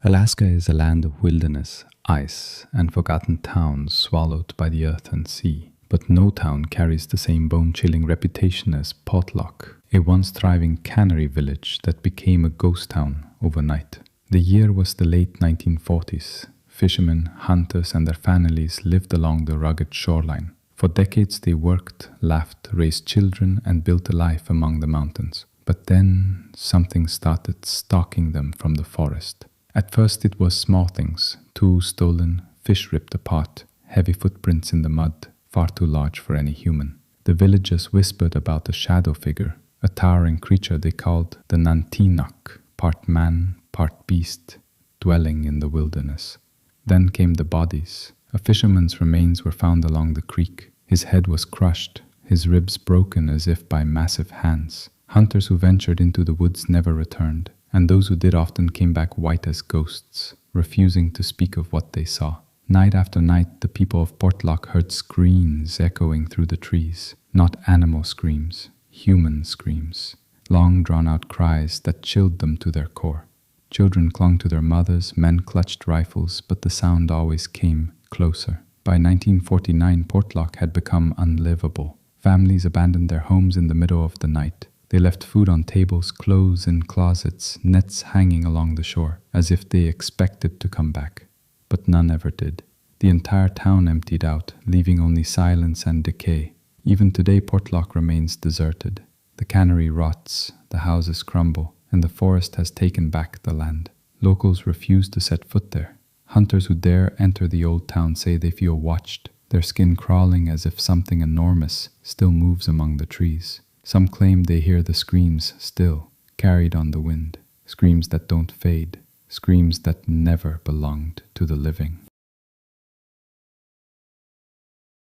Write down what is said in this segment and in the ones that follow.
Alaska is a land of wilderness, ice, and forgotten towns swallowed by the earth and sea. But no town carries the same bone-chilling reputation as Potluck, a once thriving cannery village that became a ghost town overnight. The year was the late 1940s. Fishermen, hunters, and their families lived along the rugged shoreline. For decades they worked, laughed, raised children, and built a life among the mountains. But then something started stalking them from the forest. At first it was small things: tools stolen, fish ripped apart, heavy footprints in the mud, far too large for any human. The villagers whispered about a shadow figure, a towering creature they called the Nantinak, part man, part beast, dwelling in the wilderness. Then came the bodies. A fisherman's remains were found along the creek. His head was crushed, his ribs broken as if by massive hands. Hunters who ventured into the woods never returned, and those who did often came back white as ghosts, refusing to speak of what they saw. Night after night, the people of Portlock heard screams echoing through the trees. Not animal screams, human screams. Long drawn-out cries that chilled them to their core. Children clung to their mothers, men clutched rifles, but the sound always came closer. By 1949, Portlock had become unlivable. Families abandoned their homes in the middle of the night. They left food on tables, clothes in closets, nets hanging along the shore, as if they expected to come back. But none ever did. The entire town emptied out, leaving only silence and decay. Even today, Portlock remains deserted. The cannery rots, the houses crumble, and the forest has taken back the land. Locals refuse to set foot there. Hunters who dare enter the old town say they feel watched, their skin crawling as if something enormous still moves among the trees. Some claim they hear the screams still, carried on the wind, screams that don't fade, screams that never belonged to the living.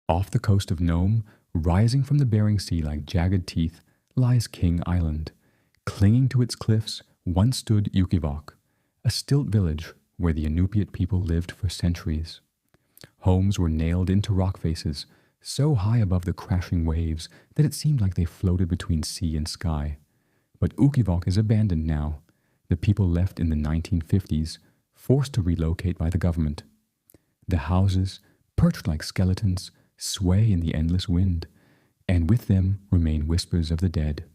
Off the coast of Nome, rising from the Bering Sea like jagged teeth, lies King Island. Clinging to its cliffs once stood Ukivok, a stilt village where the Inupiat people lived for centuries. Homes were nailed into rock faces, so high above the crashing waves that it seemed like they floated between sea and sky. But Ukivok is abandoned now, the people left in the 1950s, forced to relocate by the government. The houses, perched like skeletons, sway in the endless wind, and with them remain whispers of the dead.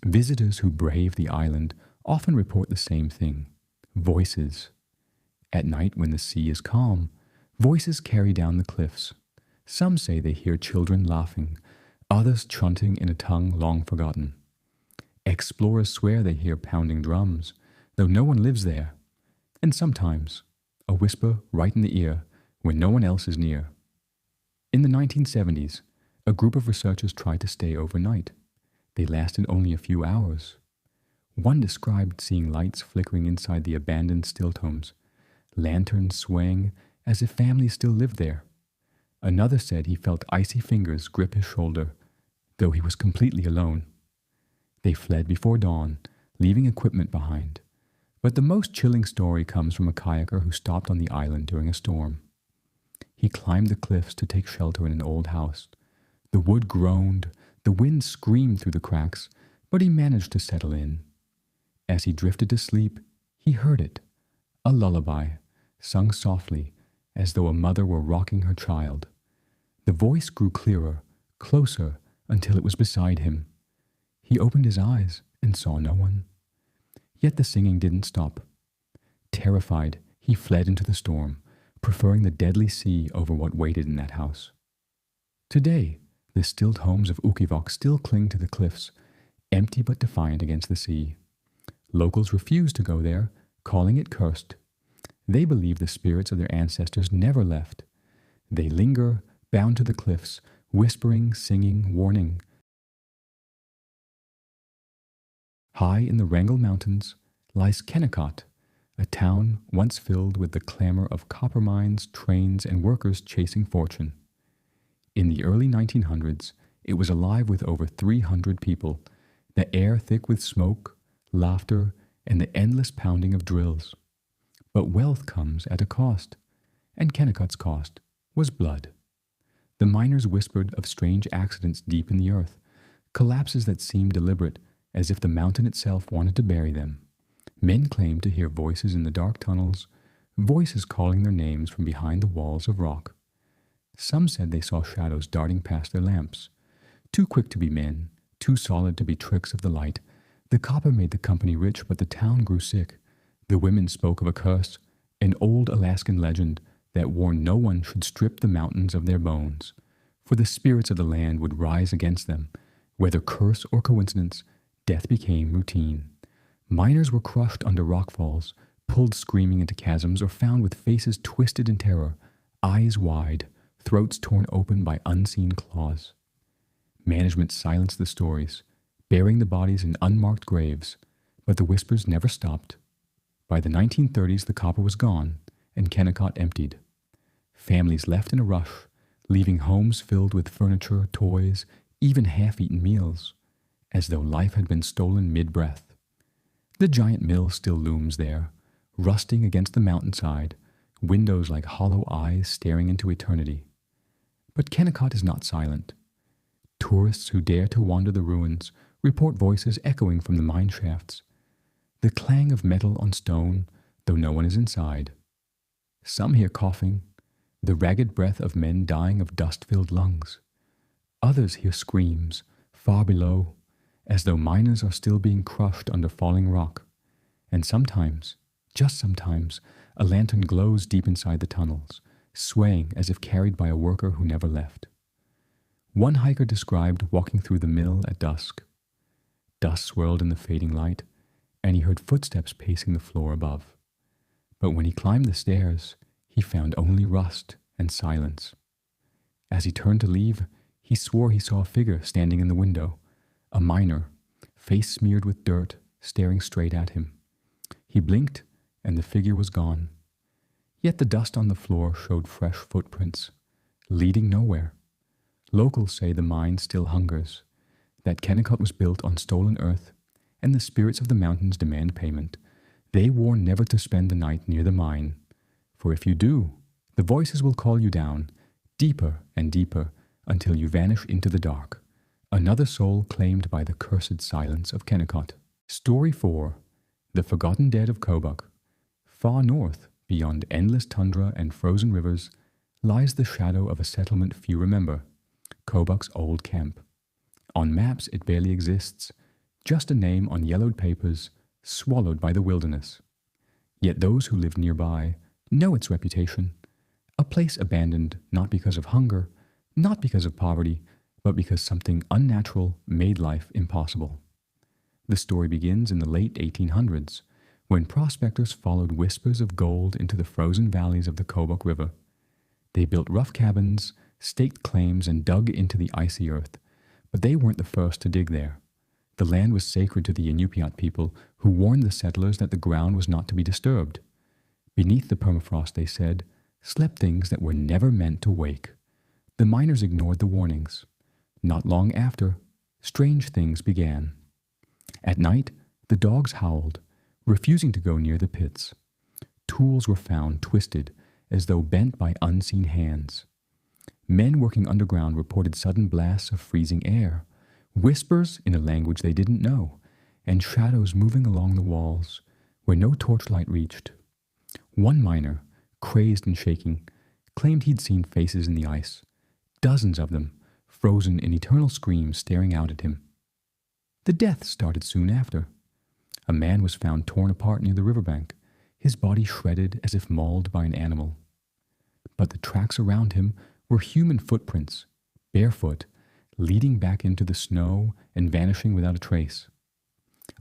Visitors who brave the island often report the same thing: voices. At night when the sea is calm, voices carry down the cliffs. Some say they hear children laughing, others chanting in a tongue long forgotten. Explorers swear they hear pounding drums, though no one lives there. And sometimes, a whisper right in the ear when no one else is near. In the 1970s, a group of researchers tried to stay overnight. They lasted only a few hours. One described seeing lights flickering inside the abandoned stilt homes, lanterns swaying as if families still lived there. Another said he felt icy fingers grip his shoulder, though he was completely alone. They fled before dawn, leaving equipment behind. But the most chilling story comes from a kayaker who stopped on the island during a storm. He climbed the cliffs to take shelter in an old house. The wood groaned, the wind screamed through the cracks, but he managed to settle in. As he drifted to sleep, he heard it, a lullaby, sung softly, as though a mother were rocking her child. The voice grew clearer, closer, until it was beside him. He opened his eyes and saw no one. Yet the singing didn't stop. Terrified, he fled into the storm, preferring the deadly sea over what waited in that house. Today, the stilt homes of Ukivok still cling to the cliffs, empty but defiant against the sea. Locals refuse to go there, calling it cursed. They believe the spirits of their ancestors never left. They linger, bound to the cliffs, whispering, singing, warning. High in the Wrangell Mountains lies Kennecott, a town once filled with the clamor of copper mines, trains, and workers chasing fortune. In the early 1900s, it was alive with over 300 people, the air thick with smoke, laughter, and the endless pounding of drills. But wealth comes at a cost, and Kennecott's cost was blood. The miners whispered of strange accidents deep in the earth, collapses that seemed deliberate, as if the mountain itself wanted to bury them. Men claimed to hear voices in the dark tunnels, voices calling their names from behind the walls of rock. Some said they saw shadows darting past their lamps. Too quick to be men, too solid to be tricks of the light, the copper made the company rich, but the town grew sick. The women spoke of a curse, an old Alaskan legend that warned no one should strip the mountains of their bones, for the spirits of the land would rise against them. Whether curse or coincidence, death became routine. Miners were crushed under rockfalls, pulled screaming into chasms, or found with faces twisted in terror, eyes wide, throats torn open by unseen claws. Management silenced the stories, burying the bodies in unmarked graves, but the whispers never stopped. By the 1930s, the copper was gone, and Kennecott emptied. Families left in a rush, leaving homes filled with furniture, toys, even half-eaten meals, as though life had been stolen mid-breath. The giant mill still looms there, rusting against the mountainside, windows like hollow eyes staring into eternity. But Kennecott is not silent. Tourists who dare to wander the ruins report voices echoing from the mine shafts, the clang of metal on stone, though no one is inside. Some hear coughing, the ragged breath of men dying of dust-filled lungs. Others hear screams, far below, as though miners are still being crushed under falling rock. And sometimes, just sometimes, a lantern glows deep inside the tunnels, swaying as if carried by a worker who never left. One hiker described walking through the mill at dusk. Dust swirled in the fading light, and he heard footsteps pacing the floor above. But when he climbed the stairs, he found only rust and silence. As he turned to leave, he swore he saw a figure standing in the window, a miner, face smeared with dirt, staring straight at him. He blinked, and the figure was gone. Yet the dust on the floor showed fresh footprints, leading nowhere. Locals say the mine still hungers, that Kennecott was built on stolen earth, and the spirits of the mountains demand payment. They warn never to spend the night near the mine, for if you do, the voices will call you down, deeper and deeper, until you vanish into the dark, another soul claimed by the cursed silence of Kennecott. Story 4. The Forgotten Dead of Kobuk. Far north, beyond endless tundra and frozen rivers, lies the shadow of a settlement few remember, Kobuk's old camp. On maps it barely exists, just a name on yellowed papers, swallowed by the wilderness. Yet those who live nearby know its reputation, a place abandoned not because of hunger, not because of poverty, but because something unnatural made life impossible. The story begins in the late 1800s, when prospectors followed whispers of gold into the frozen valleys of the Kobuk River. They built rough cabins, staked claims, and dug into the icy earth, but they weren't the first to dig there. The land was sacred to the Inupiat people, who warned the settlers that the ground was not to be disturbed. Beneath the permafrost, they said, slept things that were never meant to wake. The miners ignored the warnings. Not long after, strange things began. At night, the dogs howled, refusing to go near the pits. Tools were found twisted, as though bent by unseen hands. Men working underground reported sudden blasts of freezing air, whispers in a language they didn't know, and shadows moving along the walls where no torchlight reached. One miner, crazed and shaking, claimed he'd seen faces in the ice, dozens of them, frozen in eternal screams staring out at him. The deaths started soon after. A man was found torn apart near the riverbank, his body shredded as if mauled by an animal. But the tracks around him were human footprints, barefoot, leading back into the snow and vanishing without a trace.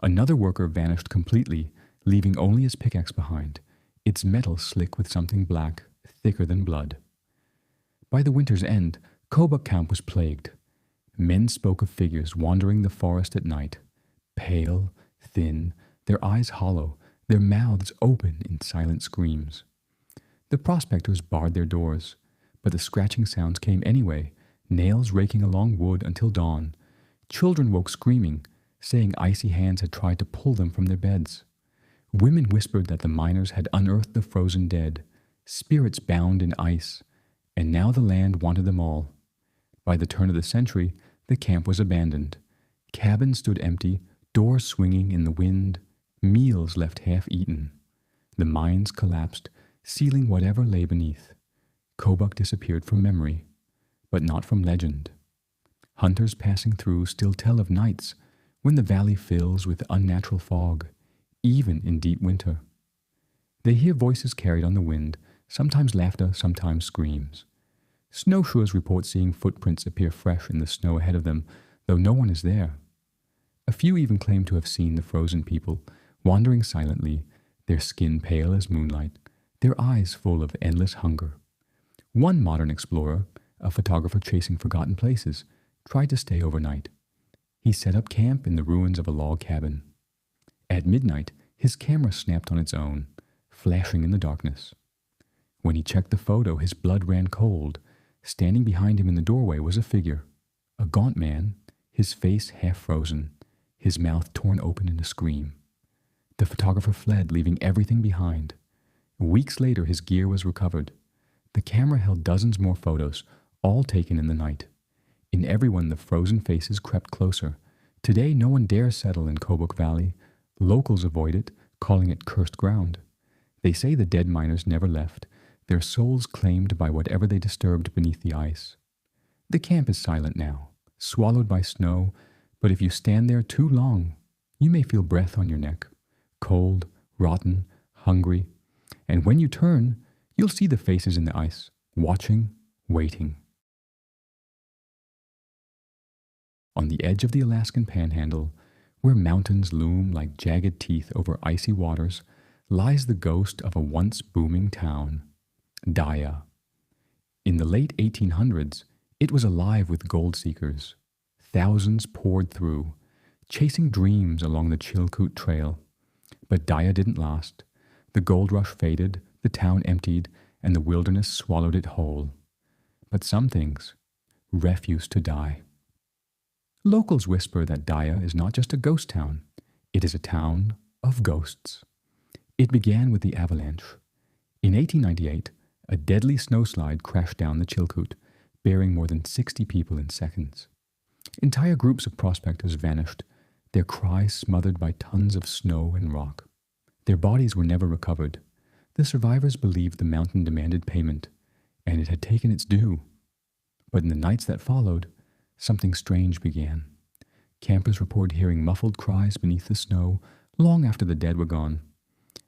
Another worker vanished completely, leaving only his pickaxe behind, its metal slick with something black, thicker than blood. By the winter's end, Kobuk camp was plagued. Men spoke of figures wandering the forest at night, pale, thin, their eyes hollow, their mouths open in silent screams. The prospectors barred their doors, but the scratching sounds came anyway, nails raking along wood until dawn. Children woke screaming, saying icy hands had tried to pull them from their beds. Women whispered that the miners had unearthed the frozen dead, spirits bound in ice, and now the land wanted them all. By the turn of the century, the camp was abandoned. Cabins stood empty, doors swinging in the wind, meals left half-eaten. The mines collapsed, sealing whatever lay beneath. Kobuk disappeared from memory, but not from legend. Hunters passing through still tell of nights when the valley fills with unnatural fog, even in deep winter. They hear voices carried on the wind, sometimes laughter, sometimes screams. Snowshoers report seeing footprints appear fresh in the snow ahead of them, though no one is there. A few even claim to have seen the frozen people, wandering silently, their skin pale as moonlight, their eyes full of endless hunger. One modern explorer, a photographer chasing forgotten places, tried to stay overnight. He set up camp in the ruins of a log cabin. At midnight, his camera snapped on its own, flashing in the darkness. When he checked the photo, his blood ran cold. Standing behind him in the doorway was a figure, a gaunt man, his face half frozen, his mouth torn open in a scream. The photographer fled, leaving everything behind. Weeks later, his gear was recovered. The camera held dozens more photos, all taken in the night. In every one, the frozen faces crept closer. Today, no one dares settle in Kobuk Valley. Locals avoid it, calling it cursed ground. They say the dead miners never left, their souls claimed by whatever they disturbed beneath the ice. The camp is silent now, swallowed by snow, but if you stand there too long, you may feel breath on your neck, cold, rotten, hungry, and when you turn, you'll see the faces in the ice, watching, waiting. On the edge of the Alaskan panhandle, where mountains loom like jagged teeth over icy waters, lies the ghost of a once booming town, Daya. In the late 1800s, it was alive with gold seekers. Thousands poured through, chasing dreams along the Chilkoot Trail. But Daya didn't last. The gold rush faded, the town emptied, and the wilderness swallowed it whole. But some things refuse to die. Locals whisper that Daya is not just a ghost town, it is a town of ghosts. It began with the avalanche. In 1898, a deadly snowslide crashed down the Chilkoot, burying more than 60 people in seconds. Entire groups of prospectors vanished, their cries smothered by tons of snow and rock. Their bodies were never recovered. The survivors believed the mountain demanded payment, and it had taken its due. But in the nights that followed, something strange began. Campers reported hearing muffled cries beneath the snow long after the dead were gone.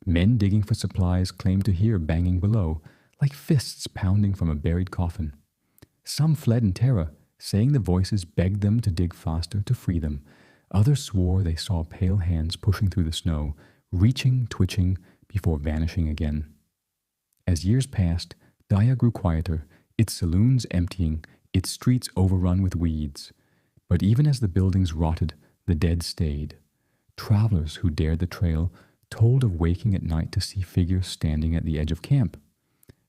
Men digging for supplies claimed to hear banging below, like fists pounding from a buried coffin. Some fled in terror, saying the voices begged them to dig faster to free them. Others swore they saw pale hands pushing through the snow, reaching, twitching, before vanishing again. As years passed, Daya grew quieter, its saloons emptying, its streets overrun with weeds. But even as the buildings rotted, the dead stayed. Travelers who dared the trail told of waking at night to see figures standing at the edge of camp.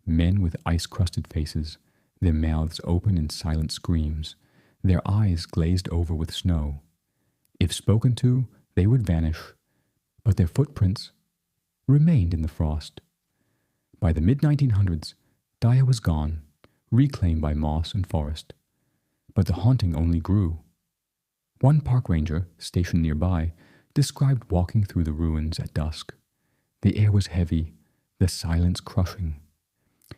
Men with ice-crusted faces, their mouths open in silent screams, their eyes glazed over with snow. If spoken to, they would vanish, but their footprints remained in the frost. By the mid-1900s, Daya was gone, reclaimed by moss and forest. But the haunting only grew. One park ranger, stationed nearby, described walking through the ruins at dusk. The air was heavy, the silence crushing.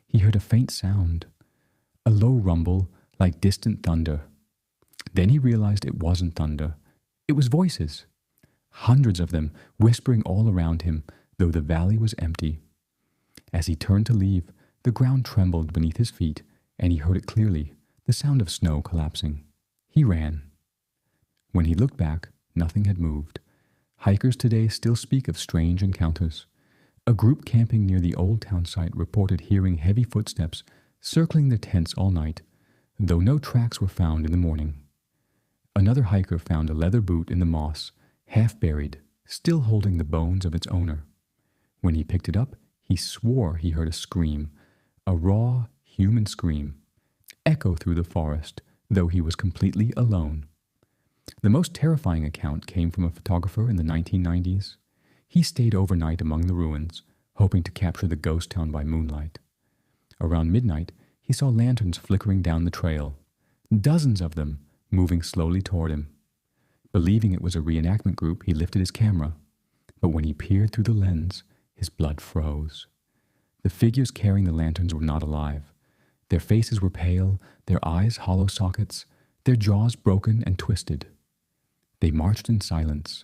He heard a faint sound, a low rumble like distant thunder. Then he realized it wasn't thunder. It was voices, hundreds of them whispering all around him, though the valley was empty. As he turned to leave, the ground trembled beneath his feet, and he heard it clearly, the sound of snow collapsing. He ran. When he looked back, nothing had moved. Hikers today still speak of strange encounters. A group camping near the old town site reported hearing heavy footsteps circling their tents all night, though no tracks were found in the morning. Another hiker found a leather boot in the moss, half buried, still holding the bones of its owner. When he picked it up, he swore he heard a scream, a raw, human scream, echo through the forest, though he was completely alone. The most terrifying account came from a photographer in the 1990s. He stayed overnight among the ruins, hoping to capture the ghost town by moonlight. Around midnight, he saw lanterns flickering down the trail, dozens of them moving slowly toward him. Believing it was a reenactment group, he lifted his camera. but when he peered through the lens, his blood froze. The figures carrying the lanterns were not alive. Their faces were pale, their eyes hollow sockets, their jaws broken and twisted. They marched in silence,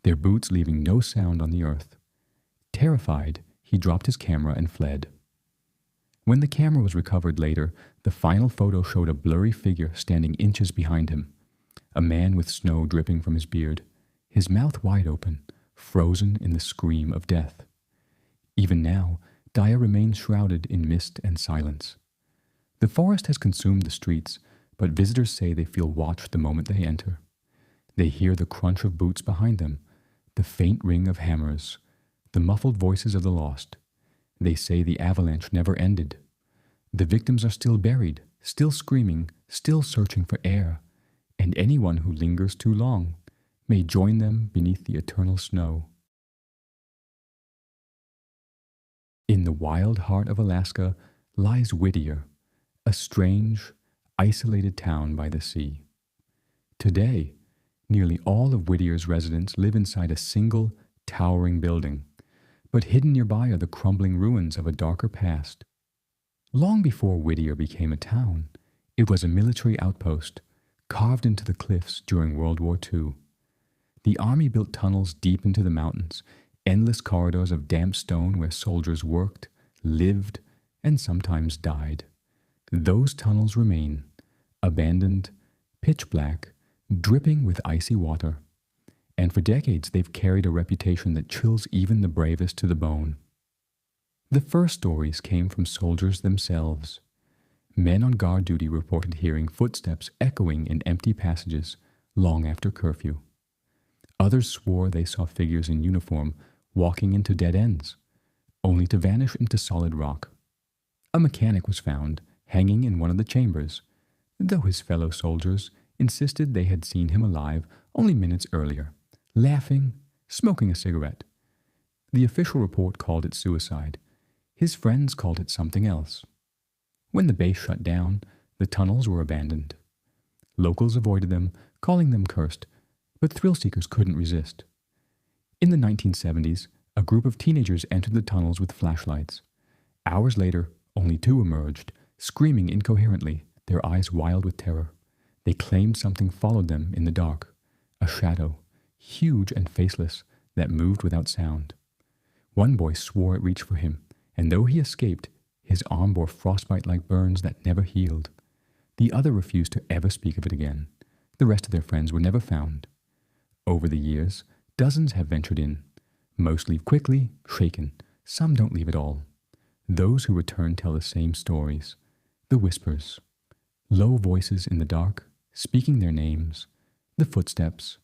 their boots leaving no sound on the earth. Terrified, he dropped his camera and fled. When the camera was recovered later, the final photo showed a blurry figure standing inches behind him, a man with snow dripping from his beard, his mouth wide open, frozen in the scream of death. Even now, Daya remains shrouded in mist and silence. The forest has consumed the streets, but visitors say they feel watched the moment they enter. They hear the crunch of boots behind them, the faint ring of hammers, the muffled voices of the lost. They say the avalanche never ended. The victims are still buried, still screaming, still searching for air, and anyone who lingers too long may join them beneath the eternal snow. In the wild heart of Alaska lies Whittier, a strange, isolated town by the sea. Today, nearly all of Whittier's residents live inside a single, towering building, but hidden nearby are the crumbling ruins of a darker past. Long before Whittier became a town, it was a military outpost, carved into the cliffs during World War II. The army built tunnels deep into the mountains, endless corridors of damp stone where soldiers worked, lived, and sometimes died. Those tunnels remain, abandoned, pitch black, dripping with icy water. And for decades they've carried a reputation that chills even the bravest to the bone. The first stories came from soldiers themselves. Men on guard duty reported hearing footsteps echoing in empty passages long after curfew. Others swore they saw figures in uniform walking into dead ends, only to vanish into solid rock. A mechanic was found hanging in one of the chambers, though his fellow soldiers insisted they had seen him alive only minutes earlier, laughing, smoking a cigarette. The official report called it suicide. His friends called it something else. When the base shut down, the tunnels were abandoned. Locals avoided them, calling them cursed, but thrill-seekers couldn't resist. In the 1970s, a group of teenagers entered the tunnels with flashlights. Hours later, only two emerged, screaming incoherently, their eyes wild with terror. They claimed something followed them in the dark, a shadow, huge and faceless, that moved without sound. One boy swore it reached for him, and though he escaped, his arm bore frostbite-like burns that never healed. The other refused to ever speak of it again. The rest of their friends were never found. Over the years, dozens have ventured in. Most leave quickly, shaken. Some don't leave at all. Those who return tell the same stories. The whispers. Low voices in the dark, speaking their names. The footsteps.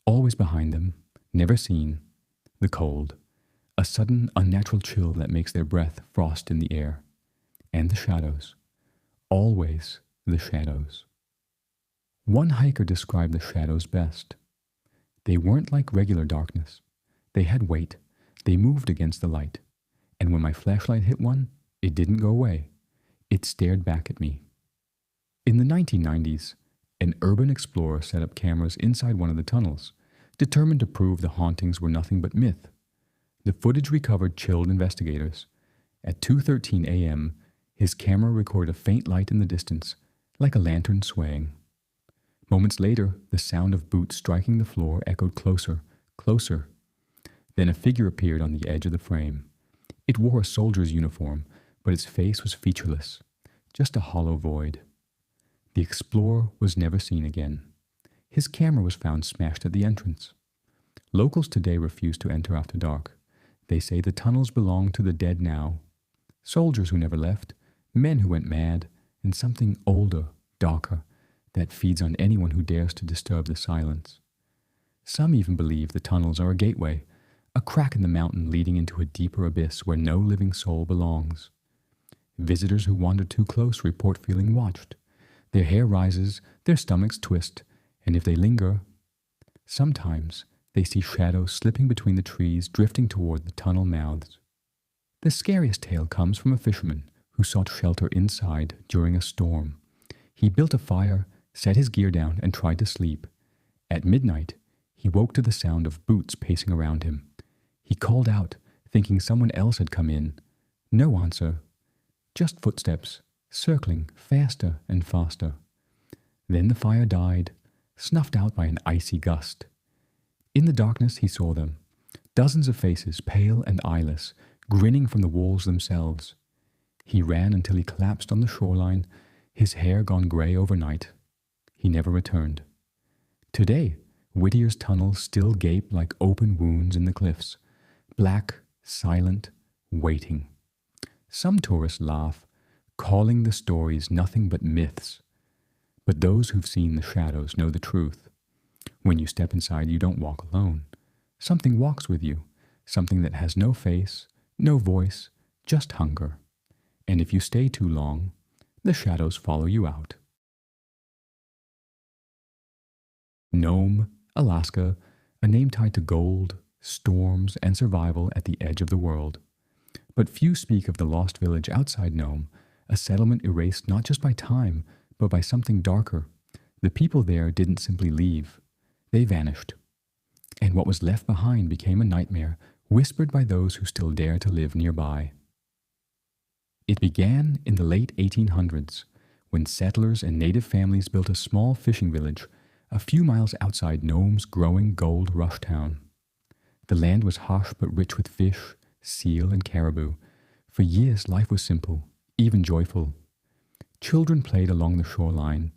Always behind them, never seen. The cold. A sudden, unnatural chill that makes their breath frost in the air. And the shadows. Always the shadows. One hiker described the shadows best. They weren't like regular darkness. They had weight. They moved against the light. And when my flashlight hit one, it didn't go away. It stared back at me. In the 1990s, an urban explorer set up cameras inside one of the tunnels, determined to prove the hauntings were nothing but myth. The footage recovered chilled investigators. At 2:13 a.m., his camera recorded a faint light in the distance, like a lantern swaying. Moments later, the sound of boots striking the floor echoed closer, closer. Then a figure appeared on the edge of the frame. It wore a soldier's uniform, but its face was featureless, just a hollow void. The explorer was never seen again. His camera was found smashed at the entrance. Locals today refuse to enter after dark. They say the tunnels belong to the dead now. Soldiers who never left, men who went mad, and something older, darker, that feeds on anyone who dares to disturb the silence. Some even believe the tunnels are a gateway, a crack in the mountain leading into a deeper abyss where no living soul belongs. Visitors who wander too close report feeling watched. Their hair rises, their stomachs twist, and if they linger, sometimes they see shadows slipping between the trees drifting toward the tunnel mouths. The scariest tale comes from a fisherman who sought shelter inside during a storm. He built a fire, set his gear down, and tried to sleep. At midnight, he woke to the sound of boots pacing around him. He called out, thinking someone else had come in. No answer. Just footsteps, circling faster and faster. Then the fire died, snuffed out by an icy gust. In the darkness he saw them, dozens of faces, pale and eyeless, grinning from the walls themselves. He ran until he collapsed on the shoreline, his hair gone grey overnight. He never returned. Today, Whittier's tunnels still gape like open wounds in the cliffs, black, silent, waiting. Some tourists laugh, calling the stories nothing but myths. But those who've seen the shadows know the truth. When you step inside, you don't walk alone. Something walks with you, something that has no face, no voice, just hunger. And if you stay too long, the shadows follow you out. Nome, Alaska, a name tied to gold, storms, and survival at the edge of the world. But few speak of the lost village outside Nome, a settlement erased not just by time, but by something darker. The people there didn't simply leave. They vanished. And what was left behind became a nightmare, whispered by those who still dare to live nearby. It began in the late 1800s, when settlers and native families built a small fishing village a few miles outside Nome's growing gold rush town. The land was harsh but rich with fish, seal, and caribou. For years life was simple, even joyful. Children played along the shoreline,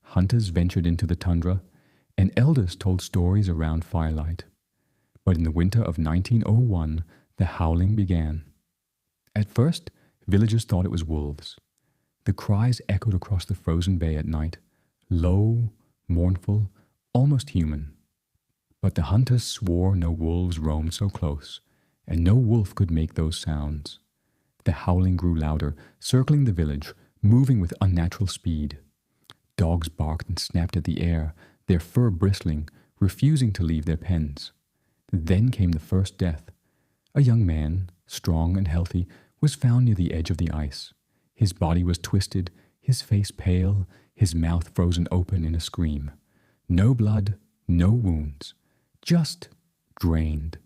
hunters ventured into the tundra, and elders told stories around firelight. But in the winter of 1901, the howling began. At first, villagers thought it was wolves. The cries echoed across the frozen bay at night, low, mournful, almost human. But the hunters swore no wolves roamed so close, and no wolf could make those sounds. The howling grew louder, circling the village, moving with unnatural speed. Dogs barked and snapped at the air, their fur bristling, refusing to leave their pens. Then came the first death. A young man, strong and healthy, was found near the edge of the ice. His body was twisted, his face pale, his mouth frozen open in a scream. No blood, no wounds, just drained,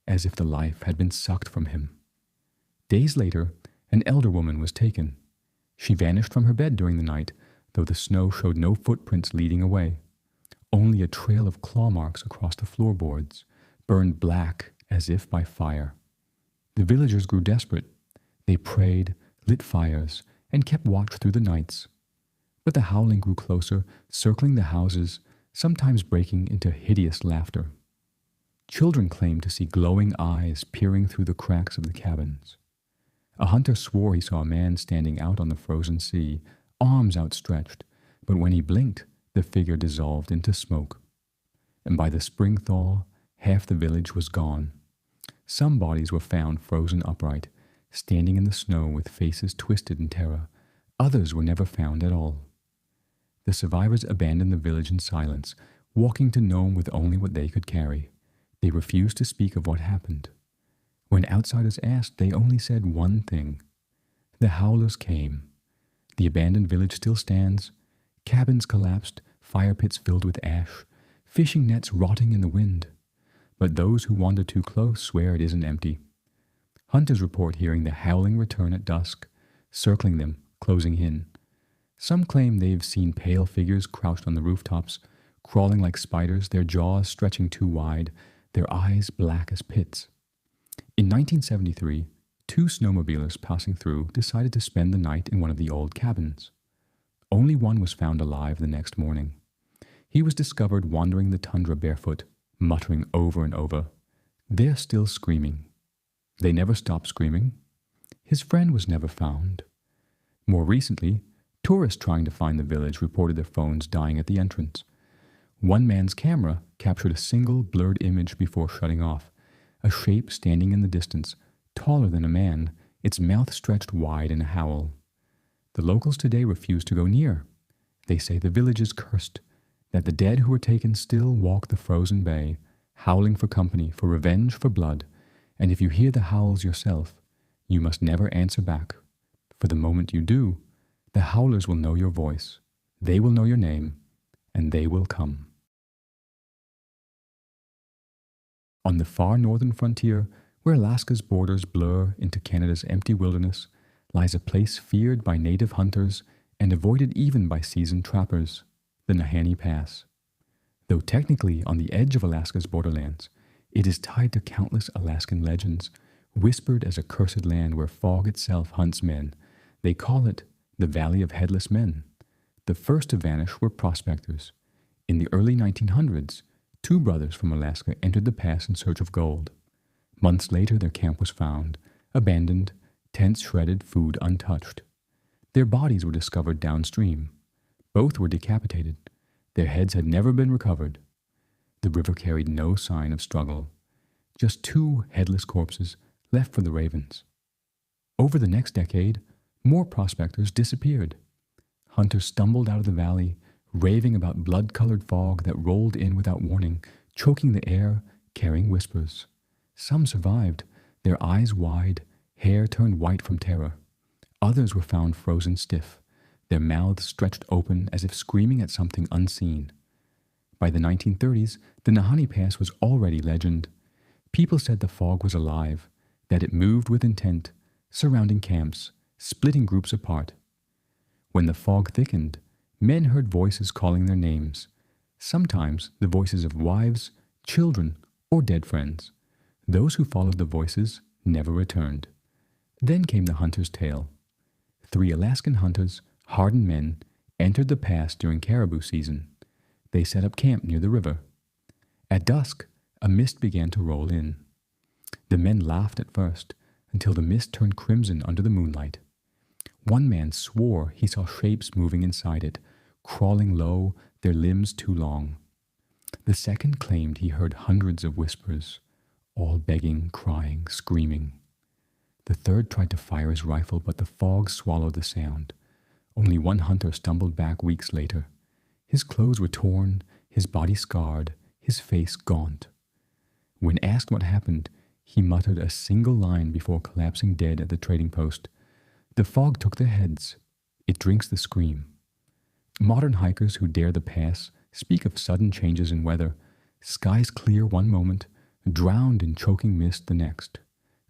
as if the life had been sucked from him. Days later, an elder woman was taken. She vanished from her bed during the night, though the snow showed no footprints leading away. Only a trail of claw marks across the floorboards, burned black as if by fire. The villagers grew desperate. They prayed, lit fires, and kept watch through the nights. But the howling grew closer, circling the houses, sometimes breaking into hideous laughter. Children claimed to see glowing eyes peering through the cracks of the cabins. A hunter swore he saw a man standing out on the frozen sea, arms outstretched, but when he blinked, the figure dissolved into smoke. And by the spring thaw, half the village was gone. Some bodies were found frozen upright, standing in the snow with faces twisted in terror. Others were never found at all. The survivors abandoned the village in silence, walking to Nome with only what they could carry. They refused to speak of what happened. When outsiders asked, they only said one thing. The howlers came. The abandoned village still stands. Cabins collapsed, fire pits filled with ash, fishing nets rotting in the wind. But those who wander too close swear it isn't empty. Hunters report hearing the howling return at dusk, circling them, closing in. Some claim they've seen pale figures crouched on the rooftops, crawling like spiders, their jaws stretching too wide, their eyes black as pits. In 1973, 2 snowmobilers passing through decided to spend the night in one of the old cabins. Only one was found alive the next morning. He was discovered wandering the tundra barefoot, muttering over and over, "They're still screaming." They never stopped screaming. His friend was never found. More recently, tourists trying to find the village reported their phones dying at the entrance. One man's camera captured a single blurred image before shutting off, a shape standing in the distance, taller than a man, its mouth stretched wide in a howl. The locals today refuse to go near. They say the village is cursed, that the dead who were taken still walk the frozen bay, howling for company, for revenge, for blood, and if you hear the howls yourself, you must never answer back, for the moment you do, the howlers will know your voice, they will know your name, and they will come. On the far northern frontier, Where Alaska's borders blur into Canada's empty wilderness lies a place feared by native hunters and avoided even by seasoned trappers, the Nahanni Pass. Though technically on the edge of Alaska's borderlands, it is tied to countless Alaskan legends, whispered as a cursed land where fog itself hunts men. They call it the Valley of Headless Men. The first to vanish were prospectors. In the early 1900s, two brothers from Alaska entered the pass in search of gold. Months later, their camp was found, abandoned, tents shredded, food untouched. Their bodies were discovered downstream. Both were decapitated. Their heads had never been recovered. The river carried no sign of struggle. Just two headless corpses left for the ravens. Over the next decade, more prospectors disappeared. Hunters stumbled out of the valley, raving about blood-colored fog that rolled in without warning, choking the air, carrying whispers. Some survived, their eyes wide, hair turned white from terror. Others were found frozen stiff, their mouths stretched open as if screaming at something unseen. By the 1930s, the Nahanni Pass was already legend. People said the fog was alive, that it moved with intent, surrounding camps, splitting groups apart. When the fog thickened, men heard voices calling their names, sometimes the voices of wives, children, or dead friends. Those who followed the voices never returned. Then came the hunter's tale. 3 Alaskan hunters, hardened men, entered the pass during caribou season. They set up camp near the river. At dusk, a mist began to roll in. The men laughed at first, until the mist turned crimson under the moonlight. One man swore he saw shapes moving inside it, crawling low, their limbs too long. The second claimed he heard hundreds of whispers, all begging, crying, screaming. The third tried to fire his rifle, but the fog swallowed the sound. Only one hunter stumbled back weeks later. His clothes were torn, his body scarred, his face gaunt. When asked what happened, he muttered a single line before collapsing dead at the trading post. The fog took their heads. It drinks the scream. Modern hikers who dare the pass speak of sudden changes in weather. Skies clear one moment, drowned in choking mist the next.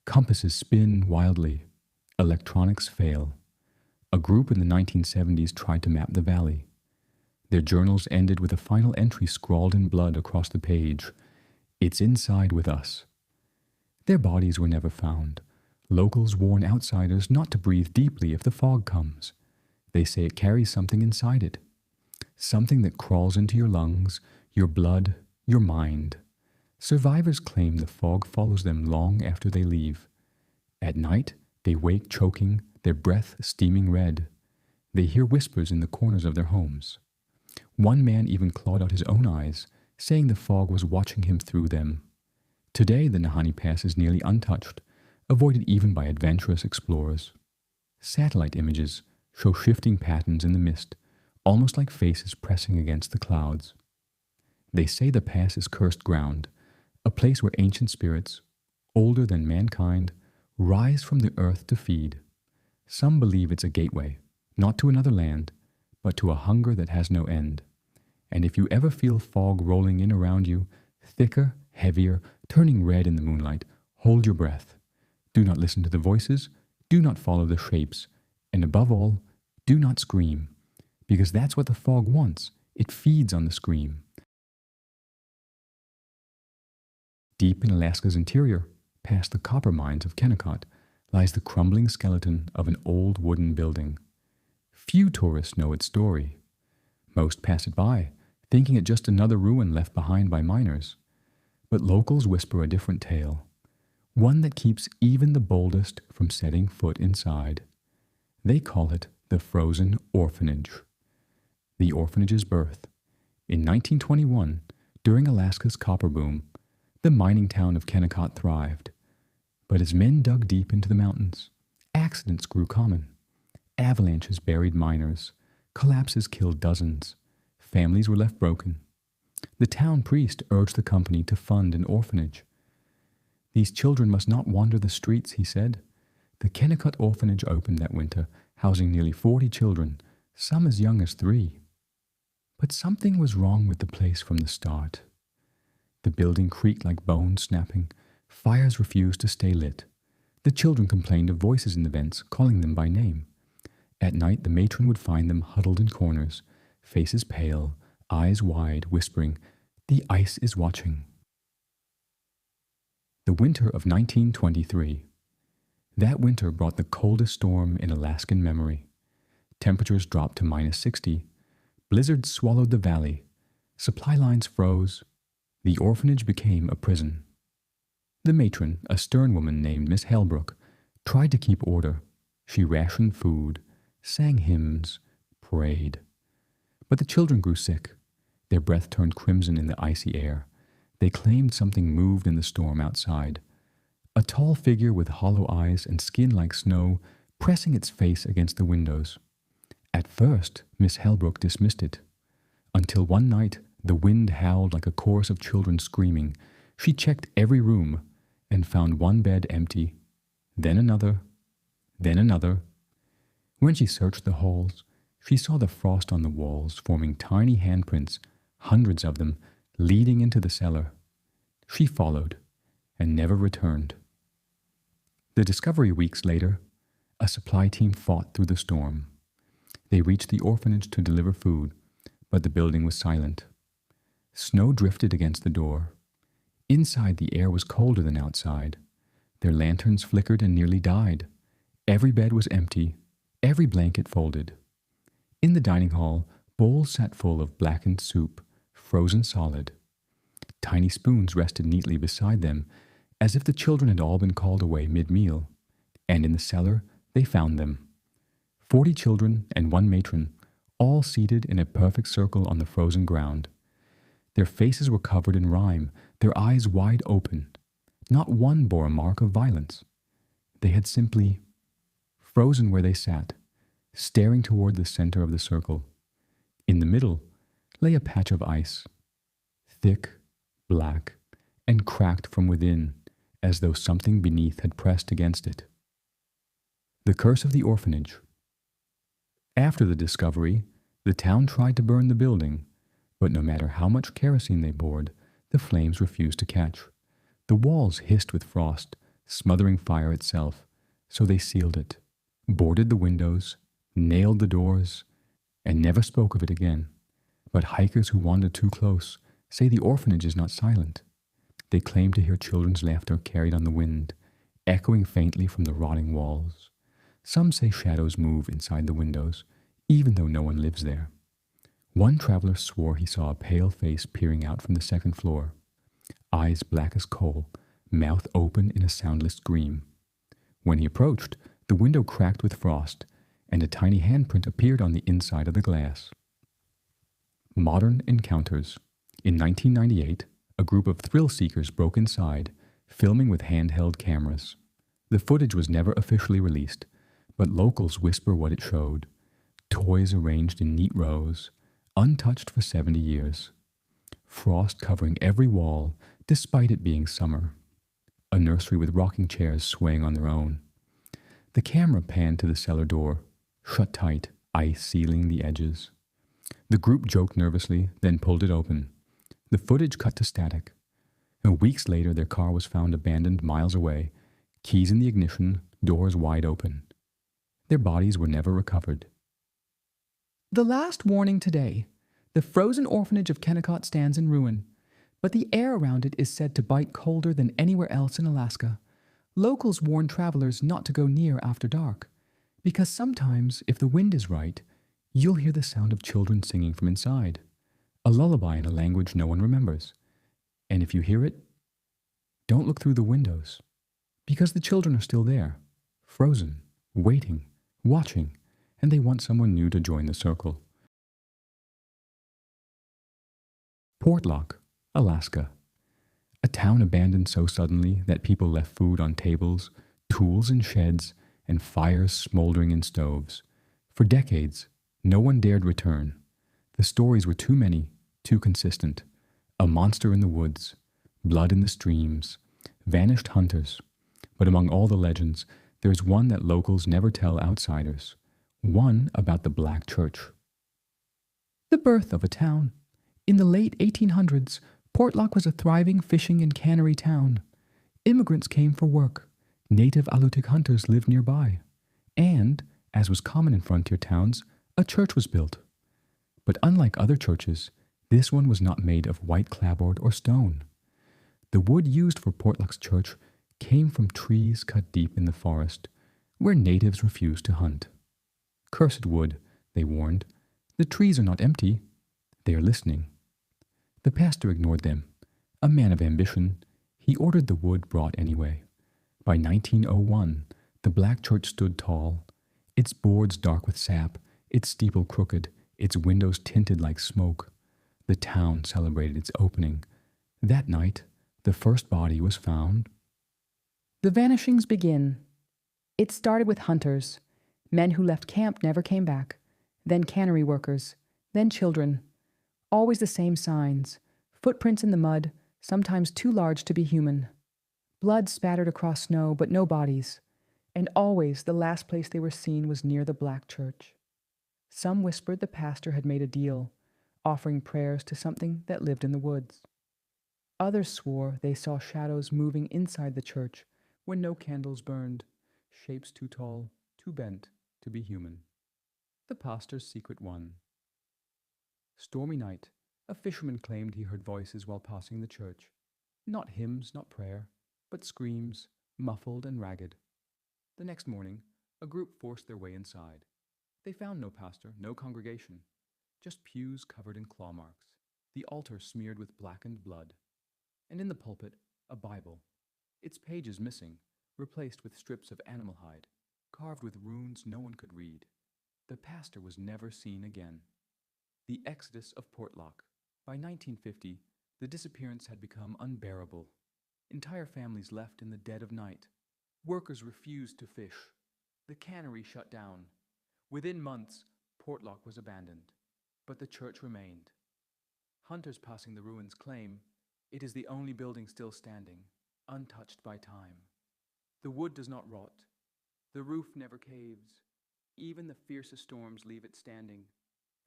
Compasses spin wildly. Electronics fail. A group in the 1970s tried to map the valley. Their journals ended with a final entry scrawled in blood across the page. "It's inside with us." Their bodies were never found. Locals warn outsiders not to breathe deeply if the fog comes. They say it carries something inside it. Something that crawls into your lungs, your blood, your mind. Survivors claim the fog follows them long after they leave. At night, they wake choking, their breath steaming red. They hear whispers in the corners of their homes. One man even clawed out his own eyes, saying the fog was watching him through them. Today, the Nahanni Pass is nearly untouched, avoided even by adventurous explorers. Satellite images show shifting patterns in the mist, almost like faces pressing against the clouds. They say the pass is cursed ground, a place where ancient spirits, older than mankind, rise from the earth to feed. Some believe it's a gateway, not to another land, but to a hunger that has no end. And if you ever feel fog rolling in around you, thicker, heavier, turning red in the moonlight, hold your breath. Do not listen to the voices, do not follow the shapes, and above all, do not scream, because that's what the fog wants. It feeds on the scream. Deep in Alaska's interior, past the copper mines of Kennecott, lies the crumbling skeleton of an old wooden building. Few tourists know its story. Most pass it by, thinking it just another ruin left behind by miners. But locals whisper a different tale, one that keeps even the boldest from setting foot inside. They call it the Frozen Orphanage. The orphanage's birth. In 1921, during Alaska's copper boom, the mining town of Kennecott thrived. But as men dug deep into the mountains, accidents grew common. Avalanches buried miners, collapses killed dozens, families were left broken. The town priest urged the company to fund an orphanage. "These children must not wander the streets," he said. The Kennecott orphanage opened that winter, housing nearly 40 children, some as young as 3. But something was wrong with the place from the start. The building creaked like bones snapping, Fires refused to stay lit. The children complained of voices in the vents calling them by name. At night, the matron would find them huddled in corners, faces pale, eyes wide, whispering, "The ice is watching." The winter of 1923. That winter brought the coldest storm in Alaskan memory. Temperatures dropped to -60. Blizzards swallowed the valley. Supply lines froze. The orphanage became a prison. The matron, a stern woman named Miss Hellbrook, tried to keep order. She rationed food, sang hymns, prayed. But the children grew sick. Their breath turned crimson in the icy air. They claimed something moved in the storm outside. A tall figure with hollow eyes and skin like snow, pressing its face against the windows. At first, Miss Hellbrook dismissed it. Until one night, the wind howled like a chorus of children screaming. She checked every room and found one bed empty, then another, then another. When she searched the halls, she saw the frost on the walls forming tiny handprints, hundreds of them, leading into the cellar. She followed and never returned. The discovery weeks later, a supply team fought through the storm. They reached the orphanage to deliver food, but the building was silent. Snow drifted against the door. Inside, the air was colder than outside. Their lanterns flickered and nearly died. Every bed was empty, every blanket folded. In the dining hall, bowls sat full of blackened soup, frozen solid. Tiny spoons rested neatly beside them, as if the children had all been called away mid-meal. And in the cellar, they found them. 40 children and one matron, all seated in a perfect circle on the frozen ground. Their faces were covered in rime, their eyes wide open. Not one bore a mark of violence. They had simply frozen where they sat, staring toward the center of the circle. In the middle lay a patch of ice, thick, black, and cracked from within, as though something beneath had pressed against it. The curse of the orphanage. After the discovery, the town tried to burn the building, but no matter how much kerosene they poured, the flames refused to catch. The walls hissed with frost, smothering fire itself, so they sealed it, boarded the windows, nailed the doors, and never spoke of it again. But hikers who wander too close say the orphanage is not silent. They claim to hear children's laughter carried on the wind, echoing faintly from the rotting walls. Some say shadows move inside the windows, even though no one lives there. One traveler swore he saw a pale face peering out from the second floor, eyes black as coal, mouth open in a soundless scream. When he approached, the window cracked with frost, and a tiny handprint appeared on the inside of the glass. Modern encounters. In 1998, a group of thrill-seekers broke inside, filming with handheld cameras. The footage was never officially released, but locals whisper what it showed. Toys arranged in neat rows, untouched for 70 years. Frost covering every wall, despite it being summer. A nursery with rocking chairs swaying on their own. The camera panned to the cellar door, shut tight, ice sealing the edges. The group joked nervously, then pulled it open. The footage cut to static. And weeks later, their car was found abandoned miles away, keys in the ignition, doors wide open. Their bodies were never recovered. The last warning today. The frozen orphanage of Kennecott stands in ruin, but the air around it is said to bite colder than anywhere else in Alaska. Locals warn travelers not to go near after dark, because sometimes, if the wind is right, you'll hear the sound of children singing from inside, a lullaby in a language no one remembers. And if you hear it, don't look through the windows, because the children are still there, frozen, waiting, watching, and they want someone new to join the circle. Portlock, Alaska. A town abandoned so suddenly that people left food on tables, tools in sheds, and fires smoldering in stoves. For decades, no one dared return. The stories were too many, too consistent. A monster in the woods, blood in the streams, vanished hunters. But among all the legends, there's one that locals never tell outsiders. One about the Black Church. The birth of a town. In the late 1800s, Portlock was a thriving fishing and cannery town. Immigrants came for work. Native Alutiiq hunters lived nearby. And, as was common in frontier towns, a church was built. But unlike other churches, this one was not made of white clapboard or stone. The wood used for Portlock's church came from trees cut deep in the forest, where natives refused to hunt. Cursed wood, they warned. The trees are not empty. They are listening. The pastor ignored them. A man of ambition, he ordered the wood brought anyway. By 1901, the black church stood tall, its boards dark with sap, its steeple crooked, its windows tinted like smoke. The town celebrated its opening. That night, the first body was found. The vanishings begin. It started with hunters. Men who left camp never came back. Then cannery workers. Then children. Always the same signs. Footprints in the mud, sometimes too large to be human. Blood spattered across snow, but no bodies. And always the last place they were seen was near the black church. Some whispered the pastor had made a deal, offering prayers to something that lived in the woods. Others swore they saw shadows moving inside the church when no candles burned, shapes too tall, too bent to be human. The pastor's secret won. Stormy night, a fisherman claimed he heard voices while passing the church. Not hymns, not prayer, but screams, muffled and ragged. The next morning, a group forced their way inside. They found no pastor, no congregation, just pews covered in claw marks, the altar smeared with blackened blood, and in the pulpit, a Bible, its pages missing, replaced with strips of animal hide, carved with runes no one could read. The pastor was never seen again. The exodus of Portlock. By 1950, the disappearance had become unbearable. Entire families left in the dead of night. Workers refused to fish. The cannery shut down. Within months, Portlock was abandoned, but the church remained. Hunters passing the ruins claim it is the only building still standing, untouched by time. The wood does not rot. The roof never caves. Even the fiercest storms leave it standing,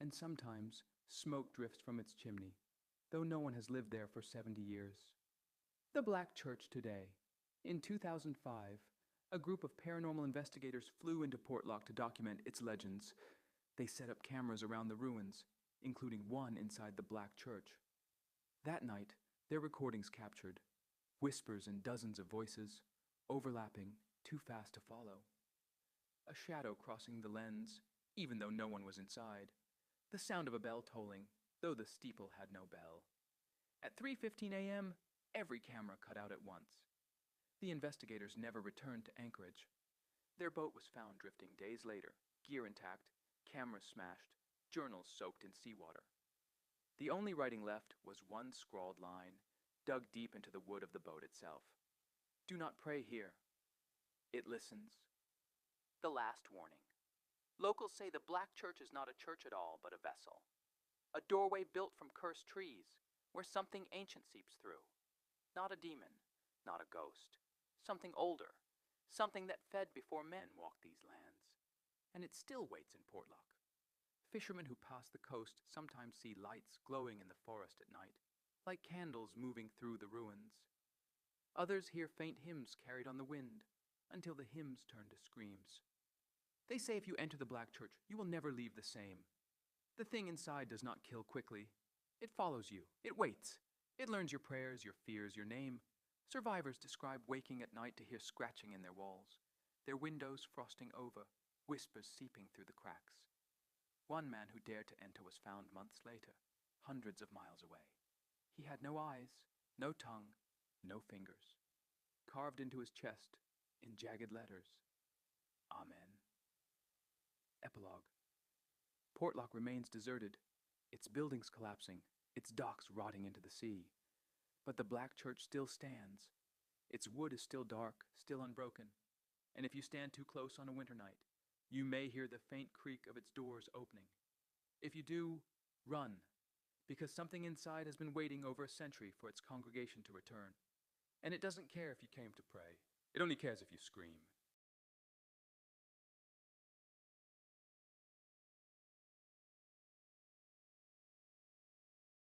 and sometimes smoke drifts from its chimney, though no one has lived there for 70 years. The Black Church today. In 2005, a group of paranormal investigators flew into Portlock to document its legends. They set up cameras around the ruins, including one inside the Black Church. That night, their recordings captured whispers and dozens of voices, overlapping, too fast to follow. A shadow crossing the lens, even though no one was inside. The sound of a bell tolling, though the steeple had no bell. At 3:15 a.m., every camera cut out at once. The investigators never returned to Anchorage. Their boat was found drifting days later, gear intact, cameras smashed, journals soaked in seawater. The only writing left was one scrawled line, dug deep into the wood of the boat itself. Do not pray here. It listens. The last warning. Locals say the Black Church is not a church at all, but a vessel. A doorway built from cursed trees, where something ancient seeps through. Not a demon, not a ghost. Something older, something that fed before men walked these lands. And it still waits in Portlock. Fishermen who pass the coast sometimes see lights glowing in the forest at night, like candles moving through the ruins. Others hear faint hymns carried on the wind, until the hymns turn to screams. They say if you enter the Black Church, you will never leave the same. The thing inside does not kill quickly. It follows you. It waits. It learns your prayers, your fears, your name. Survivors describe waking at night to hear scratching in their walls, their windows frosting over, whispers seeping through the cracks. One man who dared to enter was found months later, hundreds of miles away. He had no eyes, no tongue, no fingers. Carved into his chest, in jagged letters, Amen. Epilogue. Portlock remains deserted, its buildings collapsing, its docks rotting into the sea. But the Black Church still stands. Its wood is still dark, still unbroken. And if you stand too close on a winter night, you may hear the faint creak of its doors opening. If you do, run, because something inside has been waiting over a century for its congregation to return. And it doesn't care if you came to pray. It only cares if you scream.